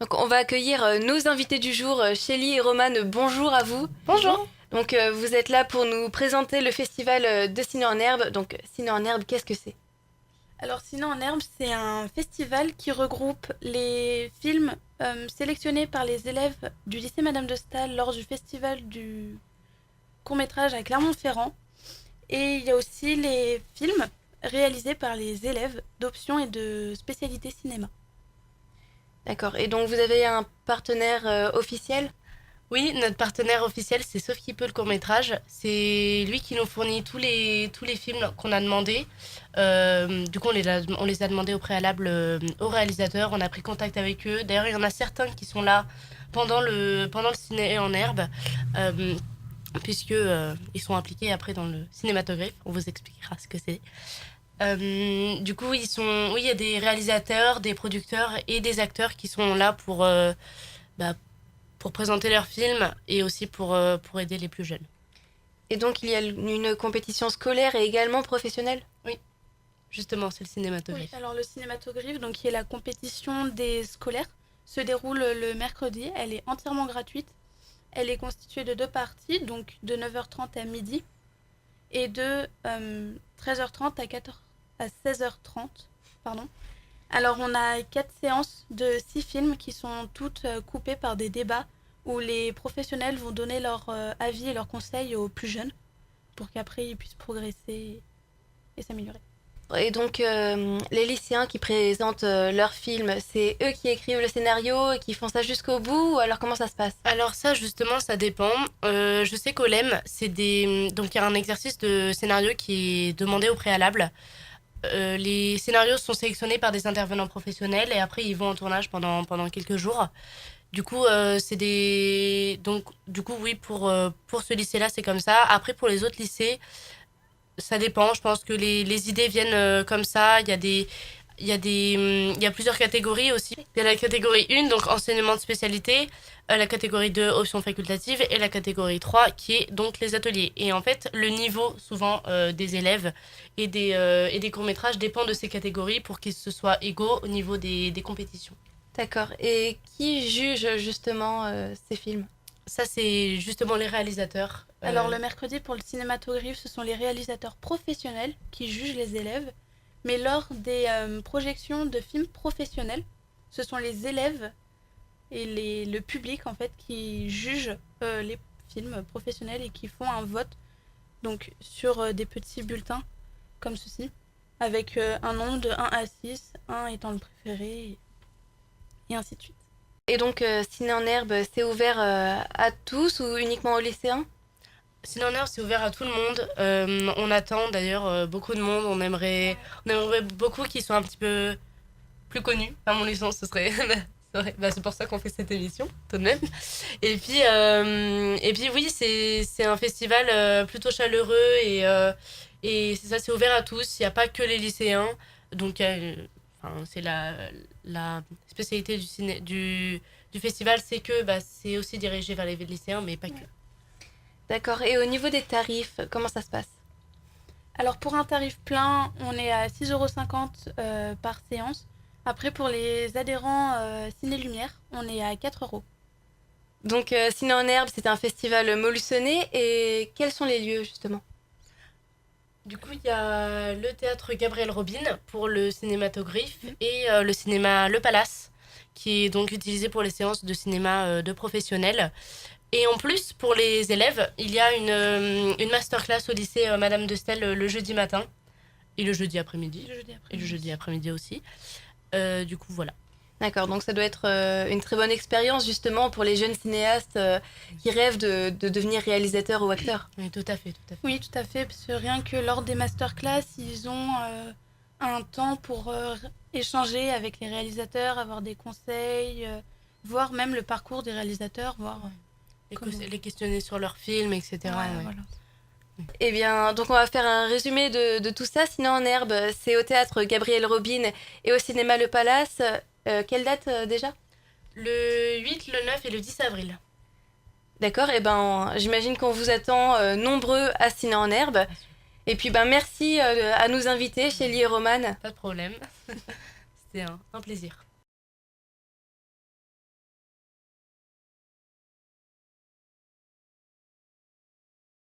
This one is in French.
Donc on va accueillir nos invités du jour, Shelly et Romane. Bonjour à vous. Bonjour. Donc vous êtes là pour nous présenter le festival de Ciné en Herbe. Donc Ciné en Herbe, qu'est-ce que c'est? Alors Ciné en Herbe, c'est un festival qui regroupe les films sélectionnés par les élèves du lycée Madame de Staël lors du festival du court-métrage à Clermont-Ferrand. Et il y a aussi les films réalisés par les élèves d'options et de spécialité cinéma. D'accord. Et donc vous avez un partenaire officiel? Oui, notre partenaire officiel, c'est Sauf qui peut le court-métrage. C'est lui qui nous fournit tous les films qu'on a demandés. Du coup, on les a demandés au préalable aux réalisateurs. On a pris contact avec eux. D'ailleurs, il y en a certains qui sont là pendant le ciné en herbe, puisque ils sont impliqués après dans le cinématographe. On vous expliquera ce que c'est. Du coup, oui, il y a des réalisateurs, des producteurs et des acteurs qui sont là bah, pour présenter leurs films et aussi pour aider les plus jeunes. Et donc il y a une compétition scolaire et également professionnelle? Oui, justement, c'est le cinématographe. Oui, alors le cinématographe, donc qui est la compétition des scolaires, se déroule le mercredi. Elle est entièrement gratuite. Elle est constituée de deux parties, donc de 9h30 à midi et de 13h30 à 16h30. Pardon. Alors on a 4 séances de 6 films qui sont toutes coupées par des débats où les professionnels vont donner leur avis et leurs conseils aux plus jeunes pour qu'après ils puissent progresser et s'améliorer. Et donc les lycéens qui présentent leurs films, c'est eux qui écrivent le scénario et qui font ça jusqu'au bout, ou alors comment ça se passe? Alors ça, justement, ça dépend. Je sais qu'au LEM, donc il y a un exercice de scénario qui est demandé au préalable. Les scénarios sont sélectionnés par des intervenants professionnels et après ils vont en tournage pendant quelques jours. Du coup, oui, pour ce lycée-là, c'est comme ça. Après, pour les autres lycées, ça dépend. Je pense que les idées viennent comme ça. Il y a plusieurs catégories aussi. Il y a la catégorie 1, donc enseignement de spécialité, la catégorie 2, options facultatives, et la catégorie 3, qui est donc les ateliers. Et en fait, le niveau, souvent, des élèves et des courts-métrages dépend de ces catégories pour qu'ils se soient égaux au niveau des compétitions. D'accord. Et qui juge justement ces films? Ça, c'est justement les réalisateurs. Alors le mercredi pour le cinématographe, ce sont les réalisateurs professionnels qui jugent les élèves, mais lors des projections de films professionnels, ce sont les élèves et le public en fait qui jugent les films professionnels et qui font un vote donc sur des petits bulletins comme ceci, avec un nombre de 1 à 6, 1 étant le préféré, et ainsi de suite. Et donc Ciné en Herbe, c'est ouvert à tous ou uniquement aux lycéens? Ciné en herbe, c'est ouvert à tout le monde. On attend d'ailleurs beaucoup de monde. On aimerait beaucoup qu'ils soient un petit peu plus connus. À mon licence, ce serait. C'est pour ça qu'on fait cette émission, tout de même. Et puis oui, c'est un festival plutôt chaleureux et c'est ça, c'est ouvert à tous. Il n'y a pas que les lycéens. Donc, c'est la spécialité du festival, c'est que c'est aussi dirigé vers les lycéens, mais pas que. D'accord. Et au niveau des tarifs, comment ça se passe? Alors pour un tarif plein, on est à 6,50 € par séance. Après pour les adhérents Ciné Lumière, on est à 4 euros. Donc Ciné en Herbe, c'est un festival molussonné. Et quels sont les lieux justement? Du coup, il y a le théâtre Gabriel Robin pour le cinématographe et le cinéma Le Palace, qui est donc utilisé pour les séances de cinéma de professionnels. Et en plus, pour les élèves, il y a une masterclass au lycée Madame de Staël le jeudi matin et le jeudi après-midi. Et le jeudi après-midi aussi. Du coup, voilà. D'accord, donc ça doit être une très bonne expérience justement pour les jeunes cinéastes qui rêvent de devenir réalisateurs ou acteurs. Oui, tout à fait, tout à fait. Oui, tout à fait, parce que rien que lors des masterclass, ils ont un temps pour échanger avec les réalisateurs, avoir des conseils, voir même le parcours des réalisateurs, voir Les questionner sur leurs films, etc. Ouais. voilà. Eh bien, donc on va faire un résumé de tout ça. Ciné en Herbe, c'est au théâtre Gabriel Robin et au cinéma Le Palace. Quelle date déjà? Le 8, le 9 et le 10 avril. D'accord, et ben j'imagine qu'on vous attend nombreux à Ciné en Herbe. Et puis merci à nous inviter, Shelly et Romane. Pas de problème. C'était un plaisir.